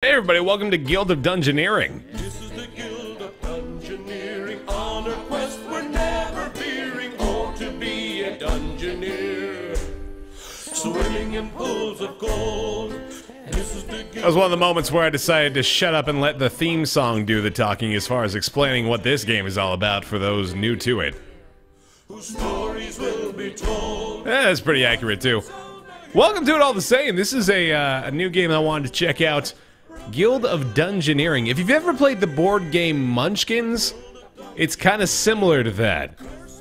Hey everybody, welcome to Guild of Dungeoneering. This is the Guild of Dungeoneering. On a quest we're never veering. Oh, to be a Dungeoneer. Swimming in pools of gold. This is the Guild. That was one of the moments where I decided to shut up and let the theme song do the talking as far as explaining what this game is all about for those new to it. Whose stories will be told. That's pretty accurate too. Welcome to it all the same. This is a new game I wanted to check out. Guild of Dungeoneering. If you've ever played the board game Munchkins, it's kind of similar to that.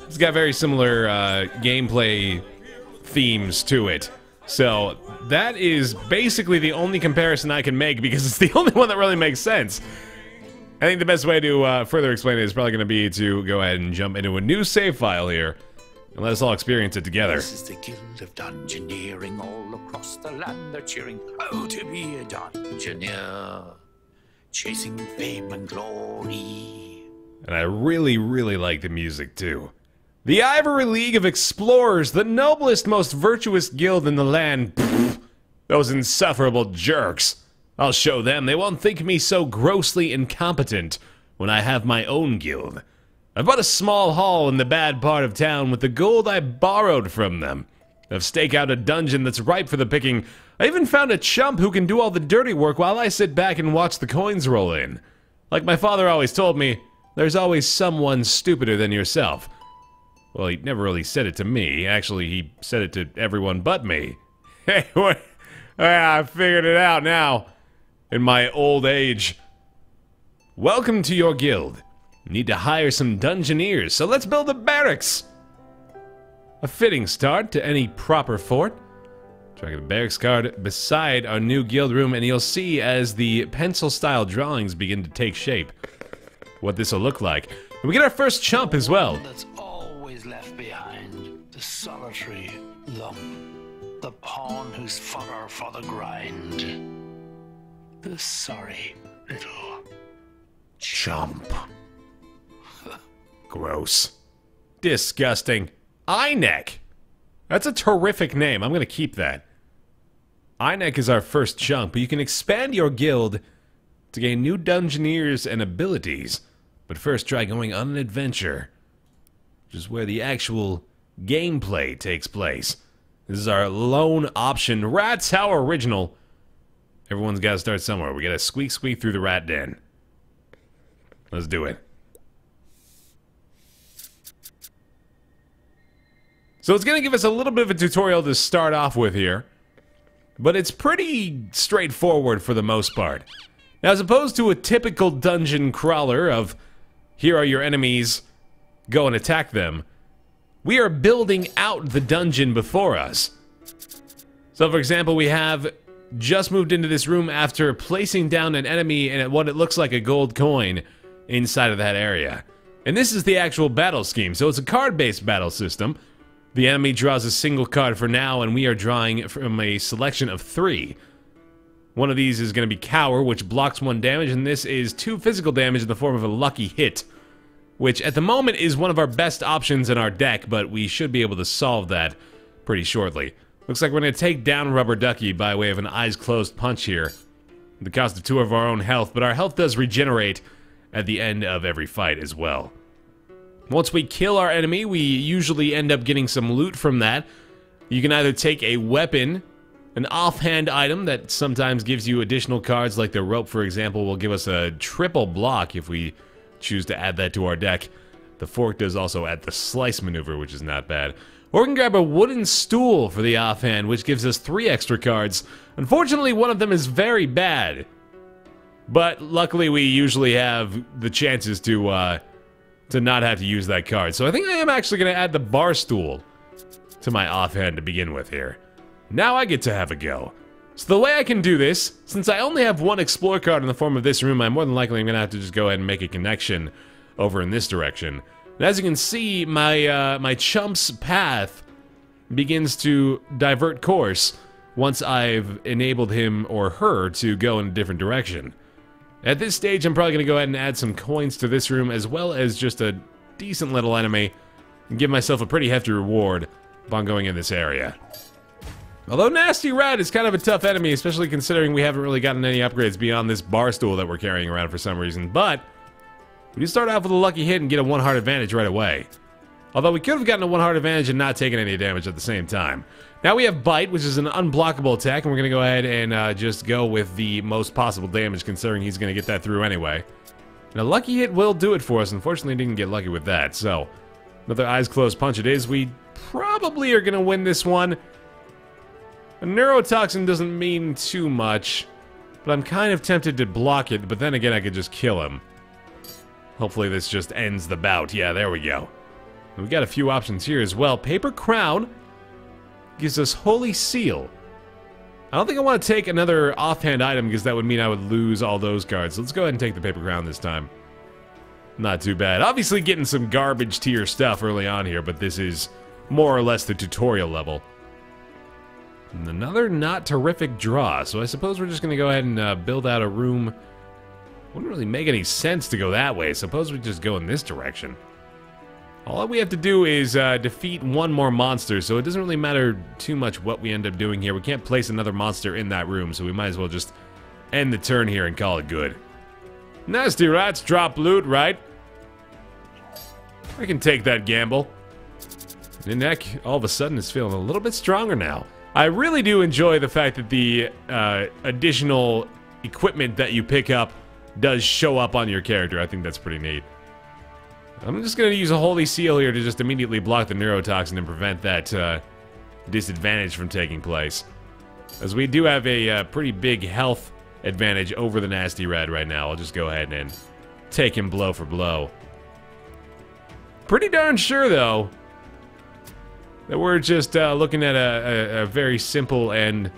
It's got very similar gameplay themes to it. So that is basically the only comparison I can make because it's the only one that really makes sense. I think the best way to further explain it is probably going to be to go ahead and jump into a new save file here and let us all experience it together. This is the Guild of Dungeoneering. All across the land they're cheering, oh, to be a Dungeoneer, chasing fame and glory. And I really, really like the music too. The Ivory League of Explorers, the noblest, most virtuous guild in the land. Pfft, those insufferable jerks. I'll show them. They won't think me so grossly incompetent when I have my own guild. I've bought a small hall in the bad part of town with the gold I borrowed from them. I've staked out a dungeon that's ripe for the picking. I even found a chump who can do all the dirty work while I sit back and watch the coins roll in. Like my father always told me, there's always someone stupider than yourself. Well, he never really said it to me. Actually, he said it to everyone but me. Hey, what? I figured it out now. In my old age. Welcome to your guild. Need to hire some dungeoneers, so let's build a barracks. A fitting start to any proper fort. Drag a barracks card beside our new guild room, and you'll see as the pencil-style drawings begin to take shape what this will look like. And we get our first chump as well. That's always left behind, the solitary lump, the pawn who's fodder for the grind, the sorry little Chump. Gross. Disgusting. Einek. That's a terrific name. I'm going to keep that. Einek is our first chunk, but you can expand your guild to gain new dungeoneers and abilities. But first, try going on an adventure, which is where the actual gameplay takes place. This is our lone option. Rats, how original. Everyone's got to start somewhere. We got to squeak through the rat den. Let's do it. So it's going to give us a little bit of a tutorial to start off with here, but it's pretty straightforward for the most part. Now, as opposed to a typical dungeon crawler of, here are your enemies, go and attack them, we are building out the dungeon before us. So, for example, we have just moved into this room after placing down an enemy and what it looks like a gold coin inside of that area. And this is the actual battle scheme, so it's a card-based battle system. The enemy draws a single card for now, and we are drawing from a selection of 3. One of these is going to be Cower, which blocks 1 damage, and this is 2 physical damage in the form of a lucky hit, which at the moment is one of our best options in our deck, but we should be able to solve that pretty shortly. Looks like we're going to take down Rubber Ducky by way of an eyes-closed punch here. At the cost of 2 of our own health, but our health does regenerate at the end of every fight as well. Once we kill our enemy, we usually end up getting some loot from that. You can either take a weapon, an offhand item that sometimes gives you additional cards, like the rope, for example, will give us a triple block if we choose to add that to our deck. The fork does also add the slice maneuver, which is not bad. Or we can grab a wooden stool for the offhand, which gives us 3 extra cards. Unfortunately, one of them is very bad. But luckily, we usually have the chances to not have to use that card. So I think I am actually going to add the bar stool to my offhand to begin with here. Now I get to have a go. So the way I can do this, since I only have 1 explore card in the form of this room, I'm more than likely going to have to just go ahead and make a connection over in this direction. And as you can see, my chump's path begins to divert course once I've enabled him or her to go in a different direction. At this stage, I'm probably going to go ahead and add some coins to this room, as well as just a decent little enemy, and give myself a pretty hefty reward upon going in this area. Although Nasty Rat is kind of a tough enemy, especially considering we haven't really gotten any upgrades beyond this bar stool that we're carrying around for some reason. But we do start off with a lucky hit and get a 1-heart advantage right away. Although we could have gotten a 1-heart advantage and not taken any damage at the same time. Now we have Bite, which is an unblockable attack, and we're going to go ahead and just go with the most possible damage, considering he's going to get that through anyway. And a lucky hit will do it for us. Unfortunately, didn't get lucky with that. So, another eyes closed punch it is. We probably are going to win this one. A neurotoxin doesn't mean too much, but I'm kind of tempted to block it, but then again I could just kill him. Hopefully this just ends the bout. Yeah, there we go. And we got a few options here as well. Paper Crown gives us Holy Seal. I don't think I want to take another offhand item because that would mean I would lose all those cards. So let's go ahead and take the Paper Crown this time. Not too bad. Obviously getting some garbage tier stuff early on here, but this is more or less the tutorial level. And another not terrific draw, so I suppose we're just going to go ahead and build out a room. Wouldn't really make any sense to go that way. Suppose we just go in this direction. All we have to do is defeat one more monster, so it doesn't really matter too much what we end up doing here. We can't place another monster in that room, so we might as well just end the turn here and call it good. Nasty Rats drop loot, right? I can take that gamble. Ninek, all of a sudden, is feeling a little bit stronger now. I really do enjoy the fact that the additional equipment that you pick up does show up on your character. I think that's pretty neat. I'm just going to use a Holy Seal here to just immediately block the neurotoxin and prevent that disadvantage from taking place. As we do have a pretty big health advantage over the Nasty Rat right now. I'll just go ahead and take him blow for blow. Pretty darn sure, though, that we're just looking at a very simple and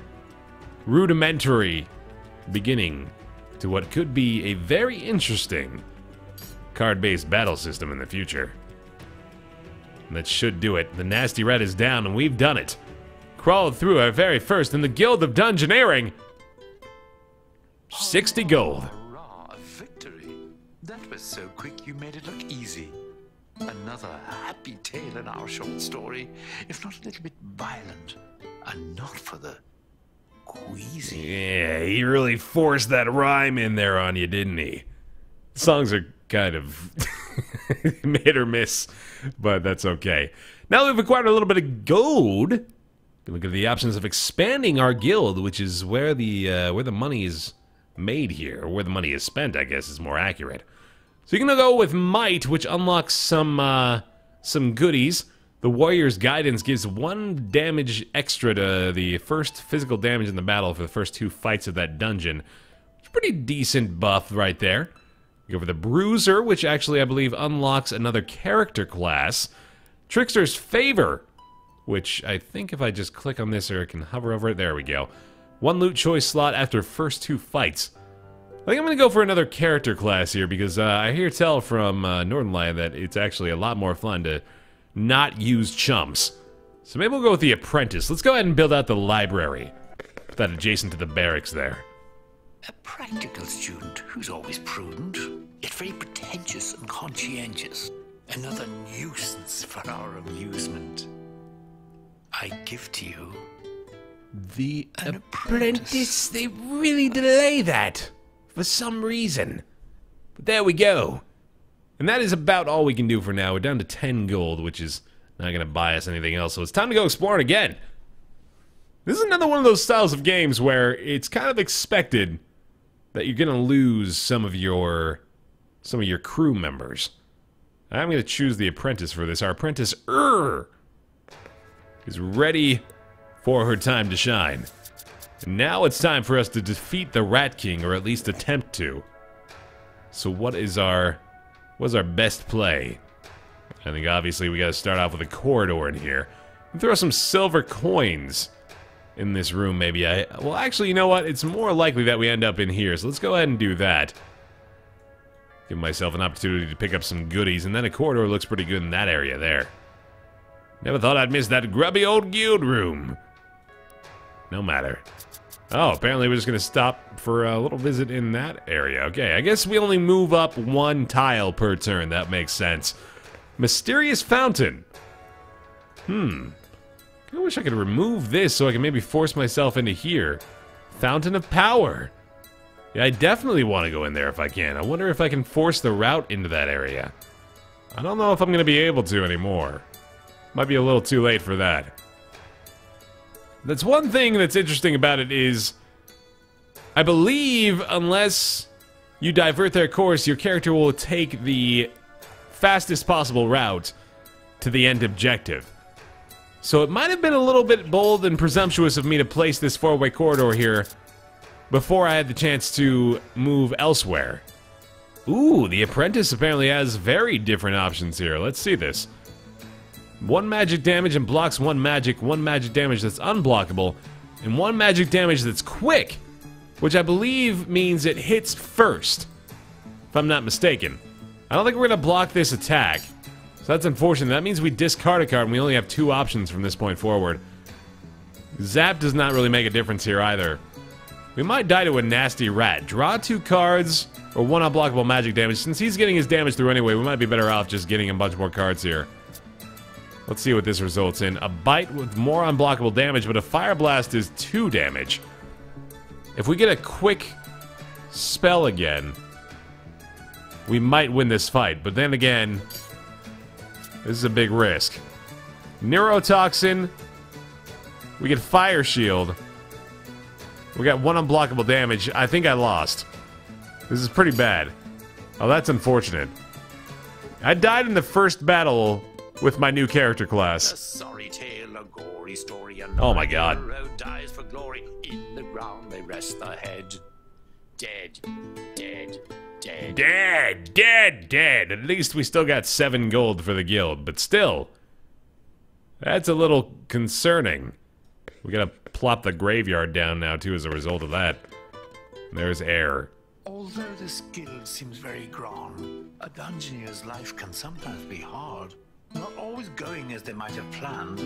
rudimentary beginning to what could be a very interesting card-based battle system in the future. And that should do it. The Nasty Rat is down, and we've done it. Crawled through our very first in the Guild of Dungeoneering. 60 gold. Hurrah, a victory. That was so quick you made it look easy. Another happy tale in our short story, if not a little bit violent, and not for the queasy. Yeah, he really forced that rhyme in there on you, didn't he? Songs are kind of hit or miss, but that's okay. Now we've acquired a little bit of gold. Look at the options of expanding our guild, which is where the money is made here, or where the money is spent, I guess is more accurate. So you're gonna go with Might, which unlocks some goodies. The Warrior's Guidance gives 1 damage extra to the first physical damage in the battle for the first 2 fights of that dungeon. It's a pretty decent buff right there. You go for the Bruiser, which actually I believe unlocks another character class. Trickster's Favor, which I think if I just click on this or I can hover over it, there we go. 1 loot choice slot after first 2 fights. I think I'm going to go for another character class here because I hear tell from Northernlion that it's actually a lot more fun to not use chumps. So maybe we'll go with the Apprentice. Let's go ahead and build out the library. Put that adjacent to the barracks there. A practical student who's always prudent, yet very pretentious and conscientious. Another nuisance for our amusement. I give to you The an Apprentice. They really delay that for some reason. But there we go. And that is about all we can do for now. We're down to 10 gold, which is not going to buy us anything else. So it's time to go exploring again. This is another one of those styles of games where it's kind of expected that you're going to lose some of your crew members. I'm going to choose the Apprentice for this. Our Apprentice is ready for her time to shine. And now it's time for us to defeat the Rat King, or at least attempt to. So what is our best play? I think obviously we got to start off with a corridor in here. And throw some silver coins in this room, maybe. Well, actually, you know what? It's more likely that we end up in here, so let's go ahead and do that. Give myself an opportunity to pick up some goodies, and then a corridor looks pretty good in that area there. Never thought I'd miss that grubby old guild room. No matter. Oh, apparently we're just going to stop for a little visit in that area. Okay, I guess we only move up 1 tile per turn. That makes sense. Mysterious Fountain. Kind I wish I could remove this so I can maybe force myself into here. Fountain of Power. Yeah, I definitely want to go in there if I can. I wonder if I can force the route into that area. I don't know if I'm going to be able to anymore. Might be a little too late for that. That's one thing that's interesting about it is, I believe unless you divert their course, your character will take the fastest possible route to the end objective. So it might have been a little bit bold and presumptuous of me to place this four-way corridor here before I had the chance to move elsewhere. Ooh, the apprentice apparently has very different options here. Let's see this. 1 magic damage and blocks 1 magic damage that's unblockable, and 1 magic damage that's quick, which I believe means it hits first, if I'm not mistaken. I don't think we're going to block this attack, so that's unfortunate. That means we discard a card and we only have 2 options from this point forward. Zap does not really make a difference here either. We might die to a nasty rat. Draw 2 cards, or 1 unblockable magic damage. Since he's getting his damage through anyway, we might be better off just getting a bunch more cards here. Let's see what this results in. A bite with more unblockable damage, but a fire blast is 2 damage. If we get a quick spell again, we might win this fight. But then again, this is a big risk. Neurotoxin. We get Fire Shield. We got 1 unblockable damage. I think I lost. This is pretty bad. Oh, that's unfortunate. I died in the first battle with my new character class. A sorry tale, a gory story, Oh my god. hero dies for glory. In the ground they rest their head. Dead, dead, dead. Dead, dead, dead. At least we still got 7 gold for the guild, but still, that's a little concerning. We gotta plop the graveyard down now too as a result of that. There's air. Although this guild seems very grand, a dungeoneer's life can sometimes be hard. Not always going as they might have planned.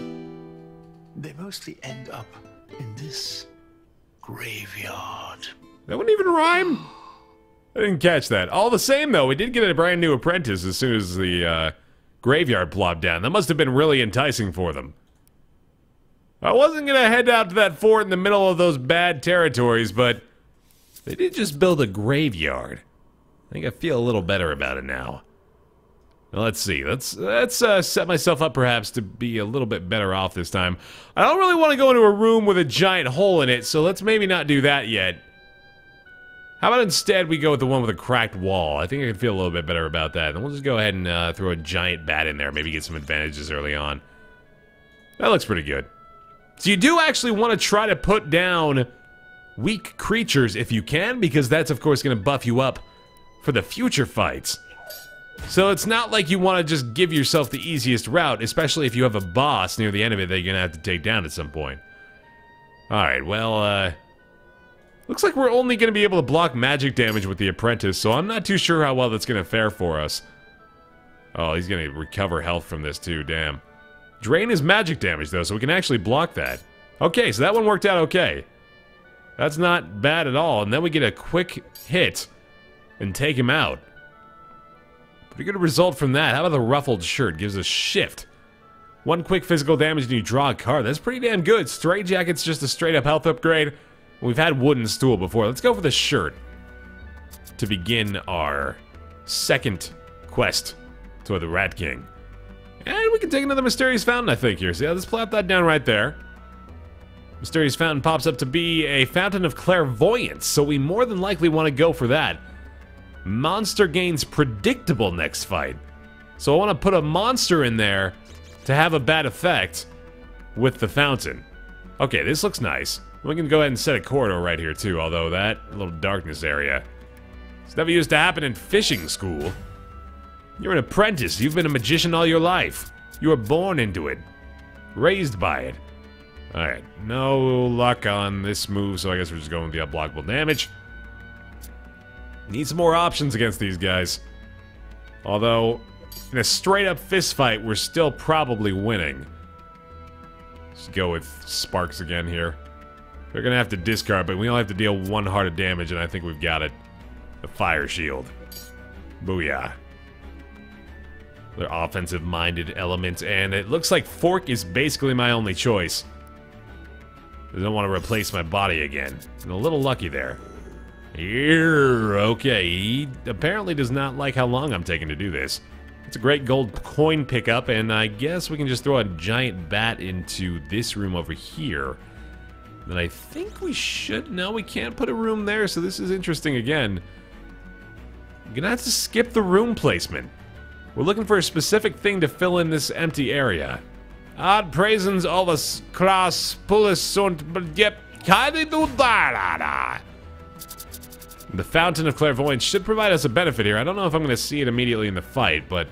They mostly end up in this graveyard. That wouldn't even rhyme. I didn't catch that. All the same, though, we did get a brand new apprentice as soon as the graveyard plopped down. That must have been really enticing for them. I wasn't going to head out to that fort in the middle of those bad territories, but they did just build a graveyard. I think I feel a little better about it now. Well, let's see. Let's set myself up perhaps to be a little bit better off this time. I don't really want to go into a room with a giant hole in it, so let's maybe not do that yet. How about instead we go with the one with a cracked wall? I think I can feel a little bit better about that. And we'll just go ahead and throw a giant bat in there. Maybe get some advantages early on. That looks pretty good. So you do actually want to try to put down weak creatures if you can, because that's of course going to buff you up for the future fights. So it's not like you want to just give yourself the easiest route, especially if you have a boss near the end of it that you're going to have to take down at some point. Alright, well, looks like we're only going to be able to block magic damage with the apprentice, so I'm not too sure how well that's going to fare for us. Oh, he's going to recover health from this too, damn. Drain is magic damage though, so we can actually block that. Okay, so that one worked out okay. That's not bad at all, and then we get a quick hit and take him out. Pretty good result from that. How about the ruffled shirt? Gives us shift. 1 quick physical damage and you draw a card. That's pretty damn good. Stray Jacket's just a straight up health upgrade. We've had wooden stool before. Let's go for the shirt to begin our second quest toward the Rat King. And we can take another Mysterious Fountain, I think, here. So yeah, let's plop that down right there. Mysterious Fountain pops up to be a Fountain of Clairvoyance, so we more than likely want to go for that. Monster gains predictable next fight. So I want to put a monster in there to have a bad effect with the fountain. Okay, this looks nice. We can go ahead and set a corridor right here too, although that little darkness area, it's never used to happen in fishing school. You're an apprentice. You've been a magician all your life. You were born into it. Raised by it. Alright, no luck on this move, so I guess we're just going with the unblockable damage. Need some more options against these guys. Although, in a straight-up fist fight, we're still probably winning. Let's go with Sparks again here. They're gonna have to discard, but we only have to deal 1 heart of damage, and I think we've got it. The Fire Shield. Booyah. They're offensive-minded elements, and it looks like fork is basically my only choice. I don't want to replace my body again. I'm a little lucky there. Here, okay, he apparently does not like how long I'm taking to do this. It's a great gold coin pickup, and I guess we can just throw a giant bat into this room over here. Then I think we should... No, we can't put a room there, so this is interesting again. I'm gonna have to skip the room placement. We're looking for a specific thing to fill in this empty area. Ad praisens alles krass pulis und yep, keine du da. The Fountain of Clairvoyance should provide us a benefit here. I don't know if I'm going to see it immediately in the fight, but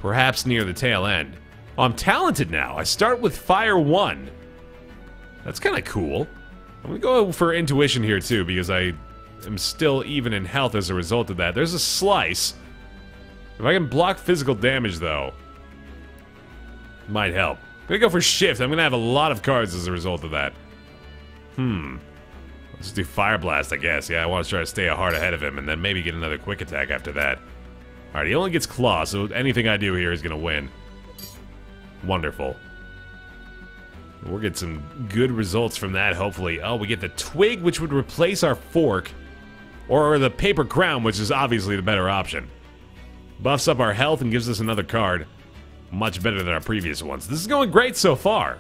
perhaps near the tail end. Oh, I'm talented now. I start with Fire 1. That's kind of cool. I'm going to go for Intuition here, too, because I am still even in health as a result of that. There's a Slice. If I can block physical damage, though, might help. I'm going to go for Shift. I'm going to have a lot of cards as a result of that. Let's do Fire Blast, I guess. Yeah, I want to try to stay a heart ahead of him and then maybe get another quick attack after that. Alright, he only gets Claw, so anything I do here is going to win. Wonderful. We'll get some good results from that, hopefully. Oh, we get the Twig, which would replace our Fork. Or the Paper Crown, which is obviously the better option. Buffs up our health and gives us another card. Much better than our previous ones. This is going great so far.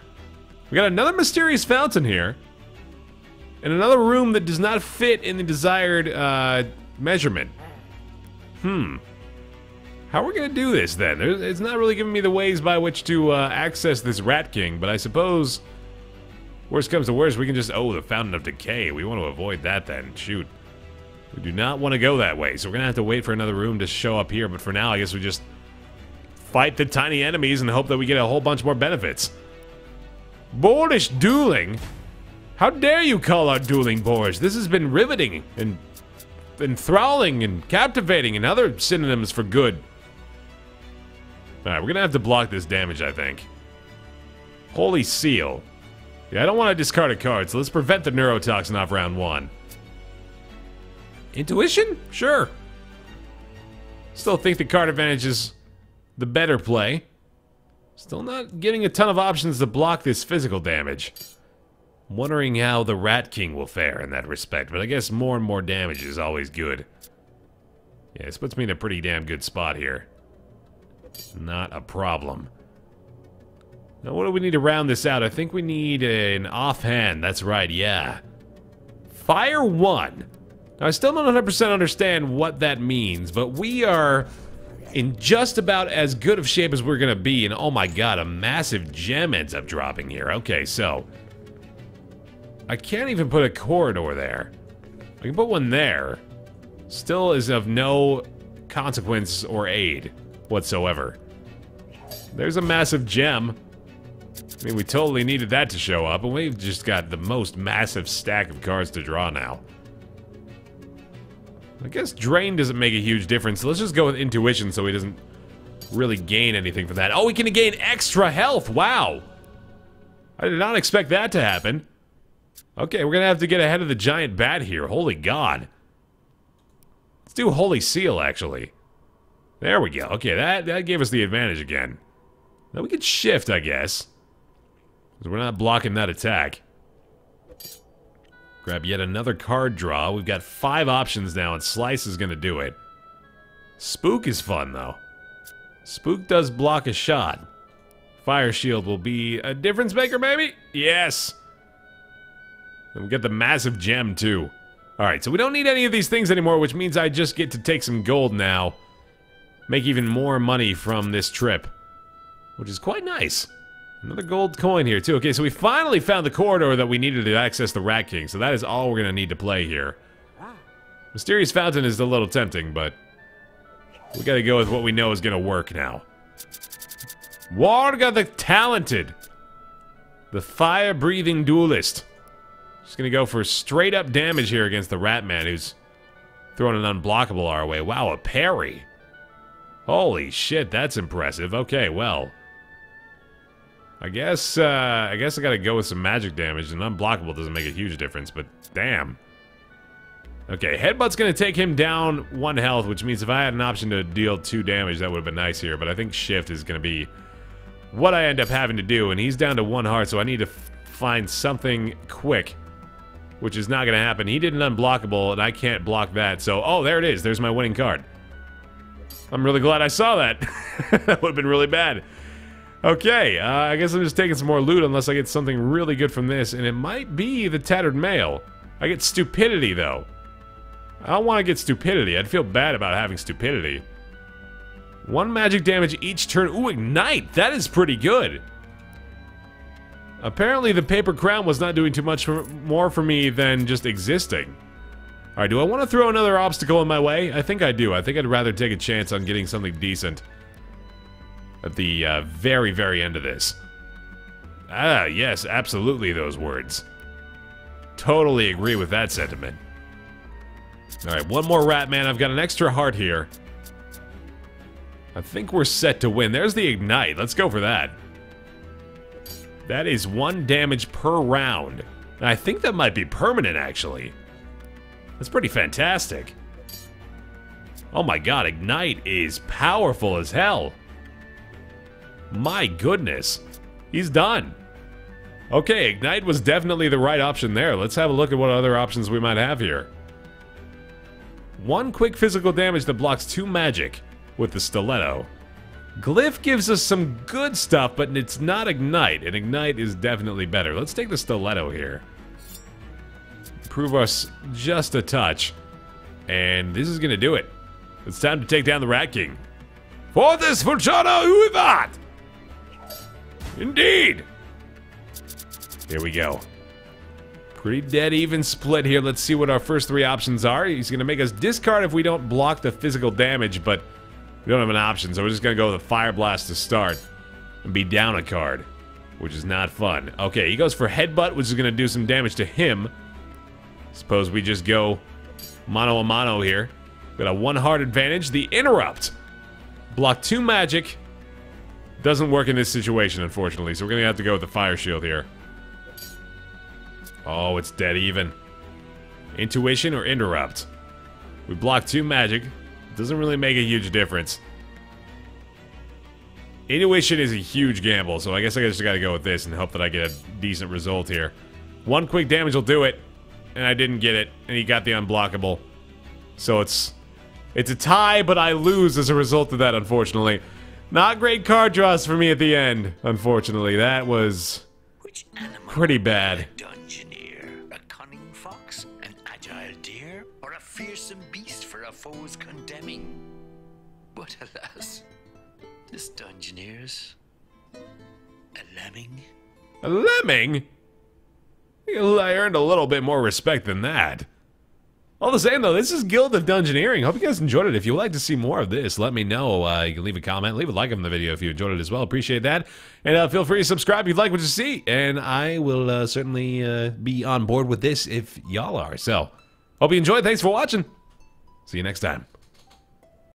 We got another Mysterious Fountain here. And another room that does not fit in the desired measurement. How are we going to do this then? It's not really giving me the ways by which to access this Rat King, but I suppose worst comes to worst, we can just... Oh, the Fountain of Decay. We want to avoid that then. Shoot. We do not want to go that way, so we're going to have to wait for another room to show up here, but for now, I guess we just fight the tiny enemies and hope that we get a whole bunch more benefits. Boorish dueling? How dare you call our dueling boorish? This has been riveting and enthralling and captivating and other synonyms for good. Alright, we're gonna have to block this damage, I think. Holy Seal. Yeah, I don't want to discard a card, so let's prevent the Neurotoxin off round 1. Intuition? Sure. Still think the card advantage is the better play. Still not getting a ton of options to block this physical damage. I'm wondering how the Rat King will fare in that respect, but I guess more and more damage is always good. Yeah, this puts me in a pretty damn good spot here. Not a problem. Now, what do we need to round this out? I think we need an offhand. That's right, yeah. Fire 1. Now, I still don't 100% understand what that means, but we are in just about as good of shape as we're going to be. And oh my god, a massive gem ends up dropping here. Okay, so I can't even put a corridor there. I can put one there. Still is of no consequence or aid whatsoever. There's a massive gem. I mean, we totally needed that to show up, and we've just got the most massive stack of cards to draw now. I guess Drain doesn't make a huge difference, so let's just go with Intuition so he doesn't really gain anything from that. Oh, we can gain extra health! Wow! I did not expect that to happen. Okay, we're gonna have to get ahead of the giant bat here. Holy god. Let's do Holy Seal, actually. There we go. Okay, that gave us the advantage again. Now we can shift, I guess. Because we're not blocking that attack. Grab yet another card draw. We've got 5 options now, and Slice is gonna do it. Spook is fun, though. Spook does block a shot. Fire Shield will be a difference maker, maybe? Yes! And we get the massive gem, too. Alright, so we don't need any of these things anymore, which means I just get to take some gold now. Make even more money from this trip. Which is quite nice. Another gold coin here, too. Okay, so we finally found the corridor that we needed to access the Rat King, so that is all we're gonna need to play here. Mysterious Fountain is a little tempting, but we gotta go with what we know is gonna work now. Warga the Talented! The fire-breathing duelist. Just gonna go for straight-up damage here against the Rat Man, who's throwing an unblockable our way. Wow, a parry! Holy shit, that's impressive. Okay, well, I guess I gotta go with some magic damage, and unblockable doesn't make a huge difference, but damn. Okay, Headbutt's going to take him down 1 health, which means if I had an option to deal 2 damage, that would have been nice here. But I think Shift is going to be what I end up having to do. And he's down to 1 heart, so I need to find something quick, which is not going to happen. He did an unblockable, and I can't block that. So, oh, there it is. There's my winning card. I'm really glad I saw that. That would have been really bad. Okay, I guess I'm just taking some more loot unless I get something really good from this. And it might be the Tattered Mail. I get Stupidity, though. I don't want to get Stupidity. I'd feel bad about having Stupidity. 1 magic damage each turn. Ooh, Ignite! That is pretty good. Apparently the Paper Crown was not doing too much more for me than just existing. Alright, do I want to throw another obstacle in my way? I think I do. I think I'd rather take a chance on getting something decent at the very, very end of this. Ah, yes, absolutely those words. Totally agree with that sentiment. Alright, 1 more rat, man. I've got an extra heart here. I think we're set to win. There's the Ignite. Let's go for that. That is 1 damage per round. And I think that might be permanent, actually. That's pretty fantastic. Oh my god, Ignite is powerful as hell. My goodness. He's done. Okay, Ignite was definitely the right option there. Let's have a look at what other options we might have here. 1 quick physical damage that blocks 2 magic with the Stiletto. Glyph gives us some good stuff, but it's not Ignite, and Ignite is definitely better. Let's take the Stiletto here. Improve us just a touch. And this is gonna do it. It's time to take down the Rat King. For this Fulciano Uivat! Indeed! Here we go. Pretty dead even split here. Let's see what our first 3 options are. He's gonna make us discard if we don't block the physical damage, but we don't have an option, so we're just gonna go with a Fire Blast to start and be down a card, which is not fun. Okay, he goes for Headbutt, which is gonna do some damage to him. Suppose we just go mano a mano here. Got a 1 heart advantage. The Interrupt. Block 2 magic. Doesn't work in this situation, unfortunately, so we're gonna have to go with the Fire Shield here. Oh, it's dead even. Intuition or Interrupt? We block 2 magic. Doesn't really make a huge difference. Intuition is a huge gamble, so I guess I just gotta go with this and hope that I get a decent result here. 1 quick damage will do it, and I didn't get it, and he got the unblockable. So it's a tie, but I lose as a result of that, unfortunately. Not great card draws for me at the end, unfortunately. That was pretty bad. A cunning fox, an agile deer, or a fearsome beast for a foe's condemning? But alas, this Dungeoneer's a lemming. A lemming? I earned a little bit more respect than that. All the same, though, this is Guild of Dungeoneering. Hope you guys enjoyed it. If you would like to see more of this, let me know. You can leave a comment, leave a like on the video if you enjoyed it as well. Appreciate that. And feel free to subscribe if you'd like what you see. And I will certainly be on board with this if y'all are. So, hope you enjoyed. Thanks for watching. See you next time.